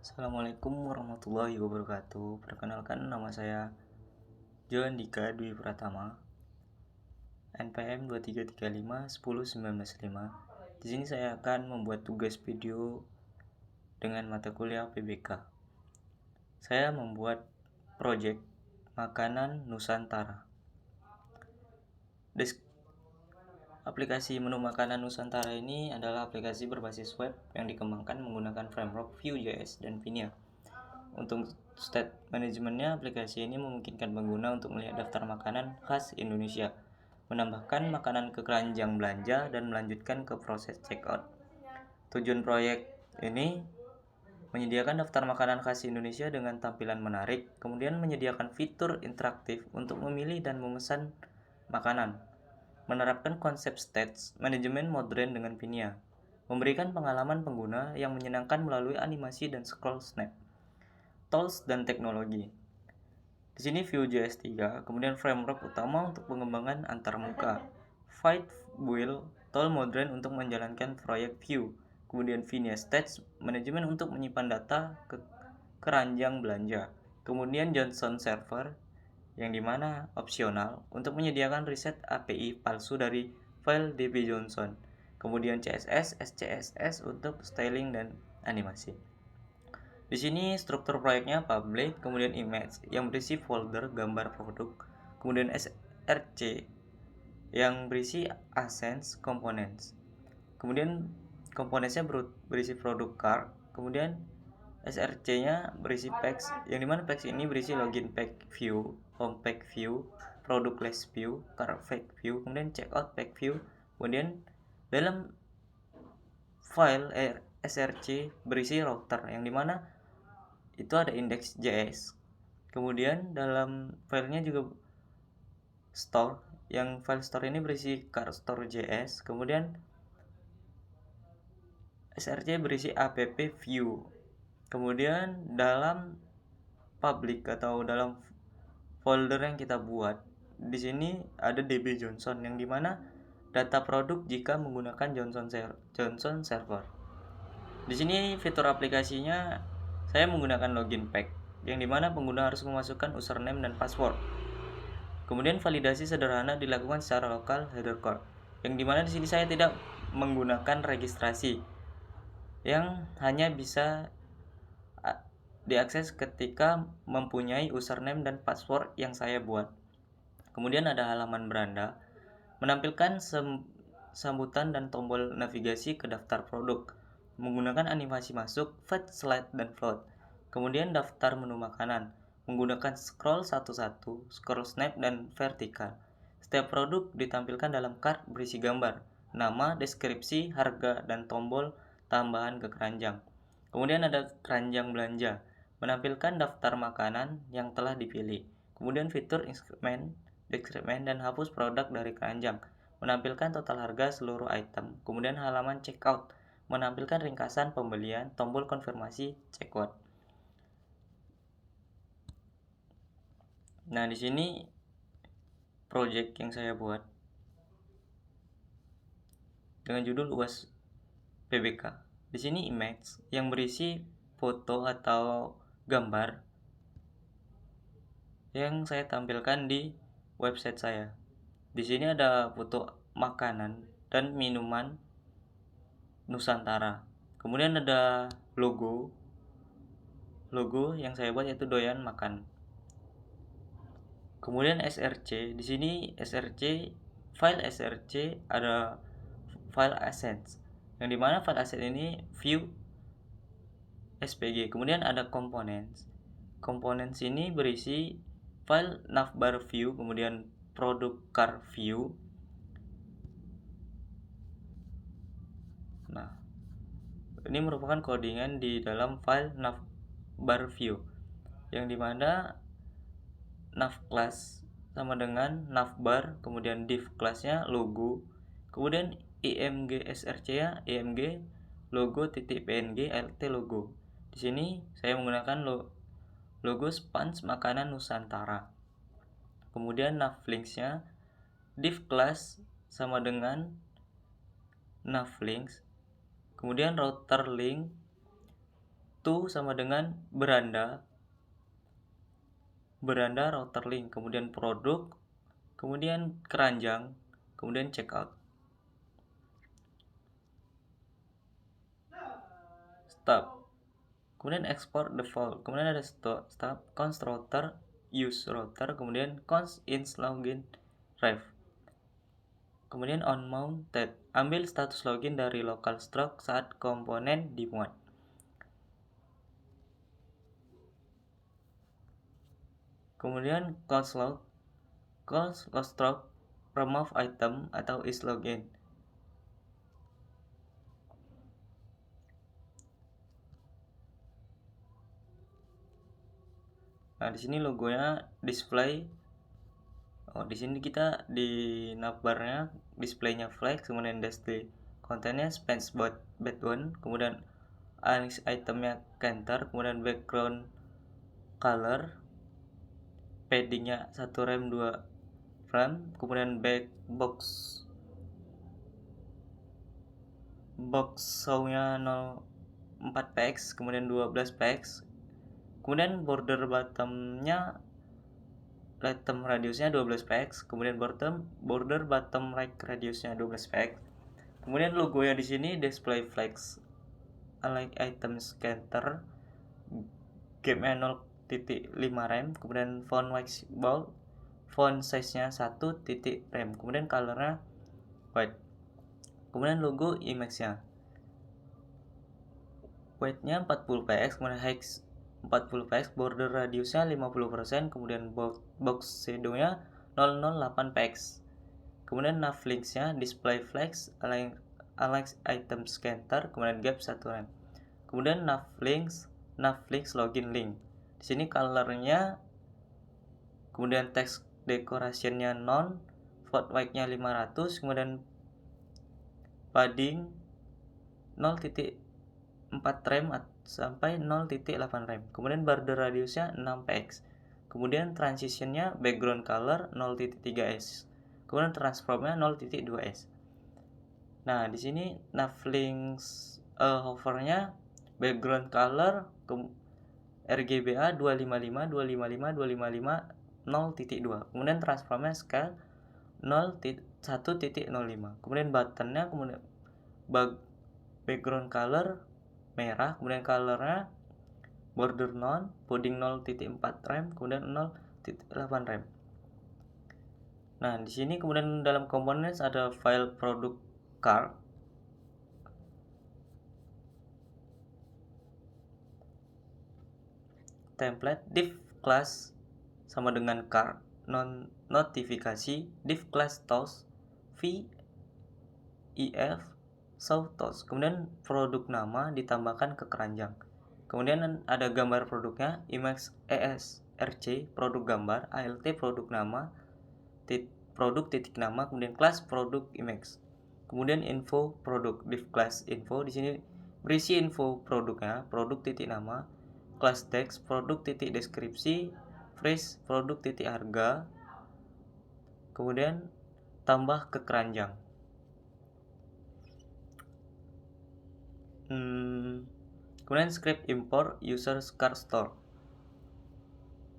Assalamualaikum warahmatullahi wabarakatuh. Perkenalkan, nama saya Johan Dika Dwi Pratama, NPM 2335 Di sini saya akan membuat tugas video dengan mata kuliah PBK. Saya membuat proyek makanan Nusantara. Aplikasi menu makanan Nusantara ini adalah aplikasi berbasis web yang dikembangkan menggunakan framework Vue.js dan Pinia. Untuk state manajemennya, aplikasi ini memungkinkan pengguna untuk melihat daftar makanan khas Indonesia, menambahkan makanan ke keranjang belanja, dan melanjutkan ke proses checkout. Tujuan proyek ini menyediakan daftar makanan khas Indonesia dengan tampilan menarik, kemudian menyediakan fitur interaktif untuk memilih dan memesan makanan, menerapkan konsep state manajemen modern dengan Pinia, memberikan pengalaman pengguna yang menyenangkan melalui animasi dan scroll snap. Tools dan teknologi. Di sini Vue.js 3, kemudian framework utama untuk pengembangan antarmuka, Fightwheel tool modern untuk menjalankan proyek Vue, kemudian Pinia Stage manajemen untuk menyimpan data ke keranjang belanja, kemudian Johnson Server yang dimana opsional untuk menyediakan reset API palsu dari file db.johnson, kemudian CSS, SCSS untuk styling dan animasi. Di sini struktur proyeknya public, kemudian image yang berisi folder gambar produk, kemudian src yang berisi assets components. Kemudian komponennya berisi produk card, kemudian src-nya berisi packs, yang dimana packs ini berisi login pack view, home pack view, product list view, card pack view, kemudian checkout pack view. Kemudian dalam file src berisi router, yang dimana itu ada index.js. Kemudian dalam filenya juga store, yang file store ini berisi carstore.js. Kemudian src berisi app view. Kemudian dalam public atau dalam folder yang kita buat, di sini ada db johnson, yang dimana data produk jika menggunakan Johnson Server. Di sini fitur aplikasinya saya menggunakan login pack, yang dimana pengguna harus memasukkan username dan password. Kemudian validasi sederhana dilakukan secara lokal header core, yang dimana di sini saya tidak menggunakan registrasi, yang hanya bisa diakses ketika mempunyai username dan password yang saya buat. Kemudian ada halaman beranda, menampilkan sambutan dan tombol navigasi ke daftar produk, menggunakan animasi masuk, fade, slide, dan float. Kemudian daftar menu makanan, menggunakan scroll satu-satu, scroll snap, dan vertikal. Setiap produk ditampilkan dalam card berisi gambar, nama, deskripsi, harga, dan tombol tambahan ke keranjang. Kemudian ada keranjang belanja, menampilkan daftar makanan yang telah dipilih. Kemudian fitur instrumen, deskripsi, dan hapus produk dari keranjang, menampilkan total harga seluruh item. Kemudian halaman checkout, menampilkan ringkasan pembelian, tombol konfirmasi, checkout. Nah, di sini project yang saya buat dengan judul UAS PBK. Di sini image yang berisi foto atau gambar yang saya tampilkan di website saya. Di sini ada foto makanan dan minuman Nusantara. Kemudian ada logo yang saya buat, yaitu doyan makan. Kemudian src, di sini file src ada file assets, yang dimana file asset ini view spg. Kemudian ada components ini berisi file navbar view, kemudian product card view. Nah, ini merupakan codingan di dalam file navbar view, yang dimana nav class sama dengan navbar, kemudian div classnya logo, kemudian img src ya img logo .png lt logo. Di sini saya menggunakan logo sponge makanan Nusantara. Kemudian nav linksnya div class sama dengan nav links, kemudian router link to sama dengan beranda router link, kemudian produk, kemudian keranjang, kemudian checkout. Stop. Kemudian export default. Kemudian ada stop, const router, use router, kemudian const ins login ref. Kemudian on mounted, ambil status login dari local struct saat komponen dimuat. Kemudian const log struct remove item atau is login. Nah, di sini logonya display. Di sini kita di navbarnya displaynya flex, kemudian display kontennya spans button, kemudian annex itemnya counter, kemudian background color, paddingnya 1 rem 2 frame, kemudian box show-nya 0,4 px, kemudian 12 px, kemudian border bottomnya bottom radiusnya 12 px, kemudian border bottom right radiusnya 12 px. Kemudian logonya di sini display flex, align items counter, gapnya 0.5 rem, kemudian font wax bold, font size-nya 1 titik rem, kemudian color-nya white. Kemudian logo image-nya, weight-nya 40 px, kemudian height 40 px, border radiusnya 50%, kemudian box shadow-nya 008 px. Kemudian nav links-nya display flex, align items counter, kemudian gap 1 rem. Kemudian nav links login link. Di sini color-nya, kemudian text decoration-nya non, font weight-nya 500, kemudian padding 0.4 rem sampai 0.8 rem. Kemudian border radiusnya 6 px. Kemudian transition-nya background color 0.3s. Kemudian transform-nya 0.2s. Nah, di sini nav links hover-nya background color RGBA 255 255 255 0.2. Kemudian transformnya scale 1.05. Kemudian buttonnya, kemudian background color merah, kemudian colornya border non, padding 0.4 rem, kemudian 0.8 rem. Nah, di sini kemudian dalam komponen ada file produk card, template, div class sama dengan card, notifikasi, div class toast, v if show toast. Kemudian produk nama ditambahkan ke keranjang. Kemudian ada gambar produknya, image esrc produk gambar, alt produk nama, produk titik nama, kemudian kelas produk image. Kemudian info produk, div class info. Di sini berisi info produknya, produk titik nama, kelas text, produk titik deskripsi, phrase, produk titik harga, kemudian tambah ke keranjang. Kemudian script import user card store,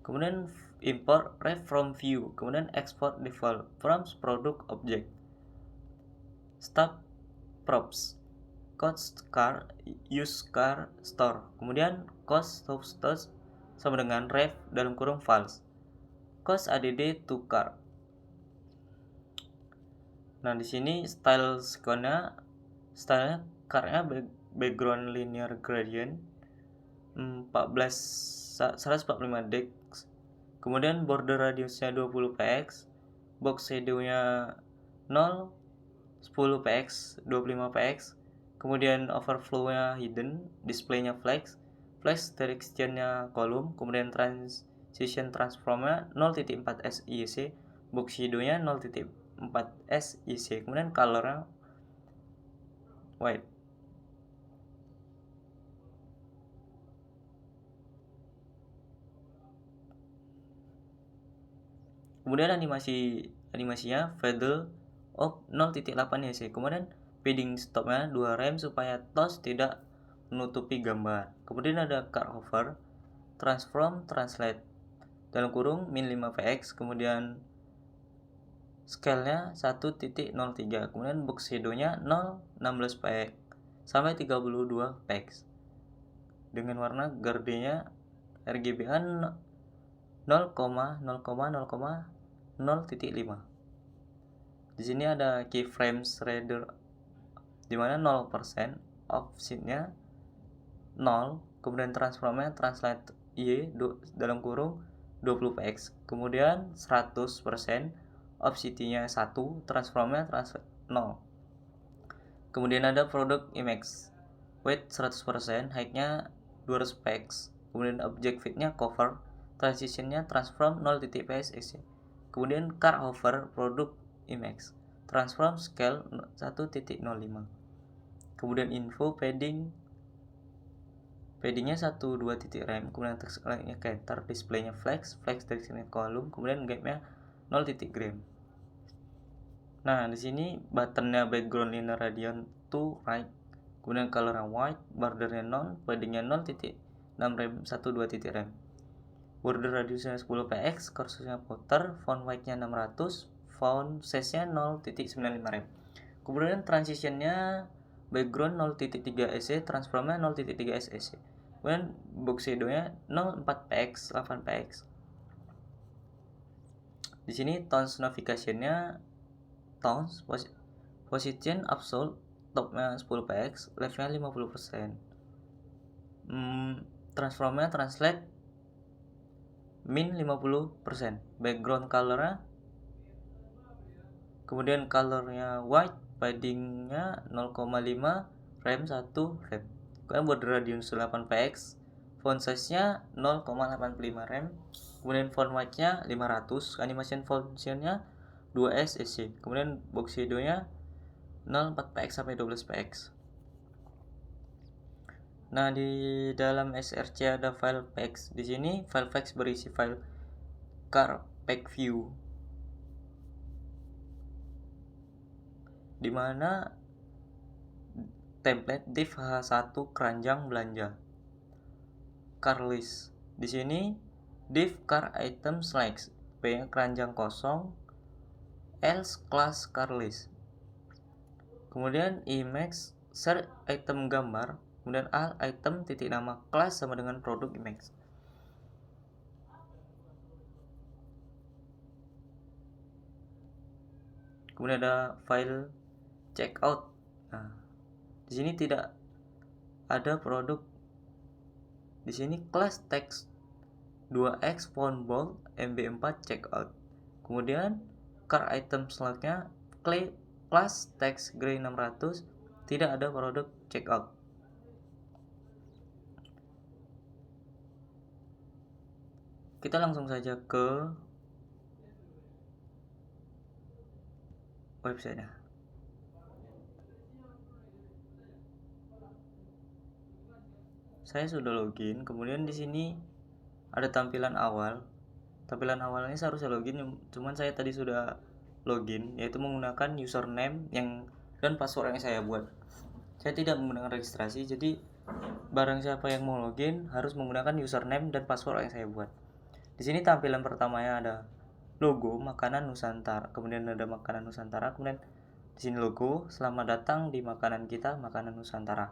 kemudian import ref from view, kemudian export default from product object, stop props, cost car use car store, kemudian cost substance sama dengan ref dalam kurung false, cost add to car. Nah, di sini stylenya carnya background linear gradient 145 dex, kemudian border radiusnya 20 px, box shadow-nya 0, 10 px, 25 px, kemudian overflow-nya hidden, display-nya flex texture-nya kolom, kemudian transition transform-nya 0.4 sic, box shadow-nya 0.4 sic, kemudian color-nya white. Kemudian animasinya feather of 0.8 sih. Kemudian padding stopnya 2 rem supaya toast tidak menutupi gambar. Kemudian ada card hover, transform, translate dalam kurung min 5px, kemudian scale-nya 1.03, kemudian box shadow-nya 0,16px sampai 32px dengan warna gradenya RGB-nya 0,0,0,0.5. Di sini ada keyframe shader di mana 0%, offset-nya 0, kemudian transformnya translate Y dalam kurung 20px, kemudian 100%, offset-nya 1, transformnya translate 0. Kemudian ada product image, weight 100%, height-nya 200px, kemudian object fit-nya cover, transition-nya transform 0.px, kemudian card hover product image, transform scale 1.05, kemudian info paddingnya 1,2 rem, kemudian text line-nya character, display-nya flex direction-nya kolom, kemudian gap-nya 0.gram. Nah, di sini button-nya background linear radian to right, kemudian color-nya white, border-nya non, padding-nya 0.6 rem, 1,2 rem. Border radiusnya 10px, cursor-nya puter, font weight-nya 600, font size-nya 0.95 rem. Kemudian transition-nya background 0.3 SE, transform-nya 0.3 SE. Kemudian box shadow-nya 0,4px, 8px. Di sini tones navigation-nya tones, position absolute, top-nya 10px, left-nya 50%. Transform-nya translate min 50%. Background color-nya, kemudian color-nya white, padding-nya 0,5 rem, 1 rem. Kemudian border radius 8px, font size-nya 0,85 rem, kemudian font weight-nya 500, animation function-nya 2s SC, kemudian box shadow-nya 0,4px sampai 12px. Nah, di dalam src ada file px. Di sini file px berisi file car pack view, di mana template div h1 keranjang belanja, car list. Di sini div car item select, p keranjang kosong, else class car list. Kemudian image search item gambar, kemudian all item titik nama class sama dengan produk image. Kemudian ada file checkout. Nah, di sini tidak ada produk. Di sini class text 2x font bold MB4 checkout. Kemudian car item selanjutnya class text gray 600, tidak ada produk checkout. Kita langsung saja ke website-nya. Saya sudah login, kemudian di sini ada tampilan awal. Tampilan awalnya seharusnya login, cuman saya tadi sudah login, yaitu menggunakan username dan password yang saya buat. Saya tidak menggunakan registrasi, jadi barang siapa yang mau login harus menggunakan username dan password yang saya buat. Di sini tampilan pertamanya ada logo makanan Nusantara, kemudian ada makanan Nusantara, kemudian di sini logo selamat datang di makanan kita, makanan Nusantara.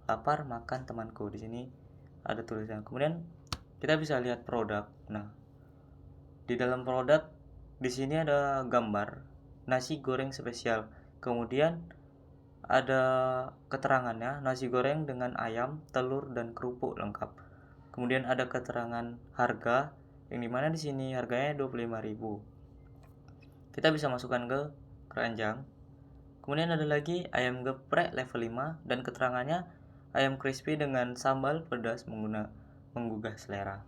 Lapar makan temanku. Di sini ada tulisan. Kemudian kita bisa lihat produk. Nah, di dalam produk di sini ada gambar nasi goreng spesial. Kemudian ada keterangannya, nasi goreng dengan ayam, telur dan kerupuk lengkap. Kemudian ada keterangan harga, yang dimana di sini harganya 25.000. Kita bisa masukkan ke keranjang. Kemudian ada lagi ayam geprek level 5 dan keterangannya ayam crispy dengan sambal pedas menggugah selera.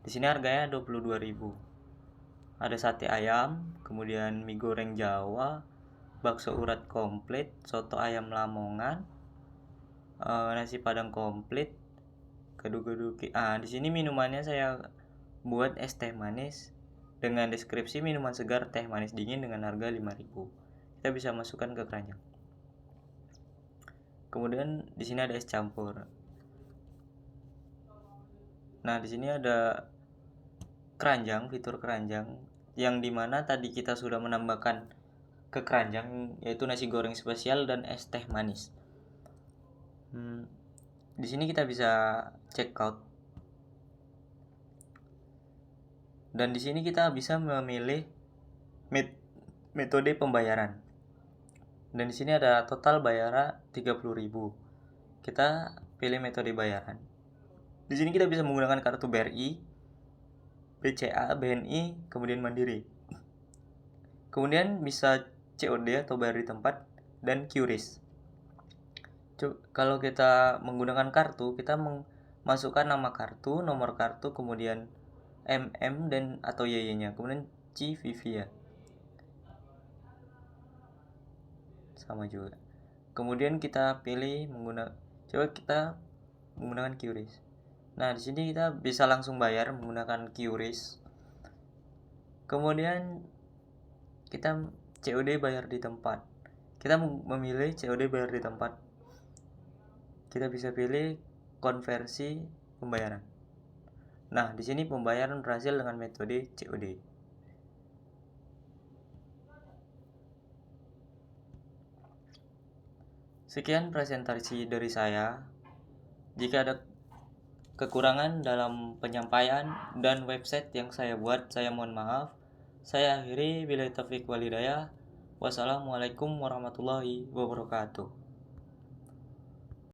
Di sini harganya 22.000. Ada sate ayam, kemudian mie goreng Jawa, bakso urat komplit, soto ayam Lamongan, nasi padang komplit, gado-gado. Di sini minumannya saya buat es teh manis dengan deskripsi minuman segar teh manis dingin dengan harga 5.000. Kita bisa masukkan ke keranjang. Kemudian di sini ada es campur. Nah, di sini ada keranjang, fitur keranjang yang dimana tadi kita sudah menambahkan ke keranjang yaitu nasi goreng spesial dan es teh manis. Di sini kita bisa check out. Dan di sini kita bisa memilih metode pembayaran. Dan di sini ada total bayaran 30.000. Kita pilih metode bayaran. Di sini kita bisa menggunakan kartu BRI, BCA, BNI, kemudian Mandiri. Kemudian bisa COD atau bayar di tempat dan QRIS. Kalau kita menggunakan kartu, kita masukkan nama kartu, nomor kartu, kemudian MM dan atau YY-nya, kemudian CVV ya. Sama juga. Kemudian kita pilih kita menggunakan QRIS. Nah, di sini kita bisa langsung bayar menggunakan QRIS. Kemudian kita COD bayar di tempat. Kita memilih COD bayar di tempat. Kita bisa pilih konversi pembayaran. Nah, di sini pembayaran berhasil dengan metode COD. Sekian presentasi dari saya. Jika ada kekurangan dalam penyampaian dan website yang saya buat, saya mohon maaf. Saya akhiri, billahi taufiq wal hidayah. Wassalamualaikum warahmatullahi wabarakatuh.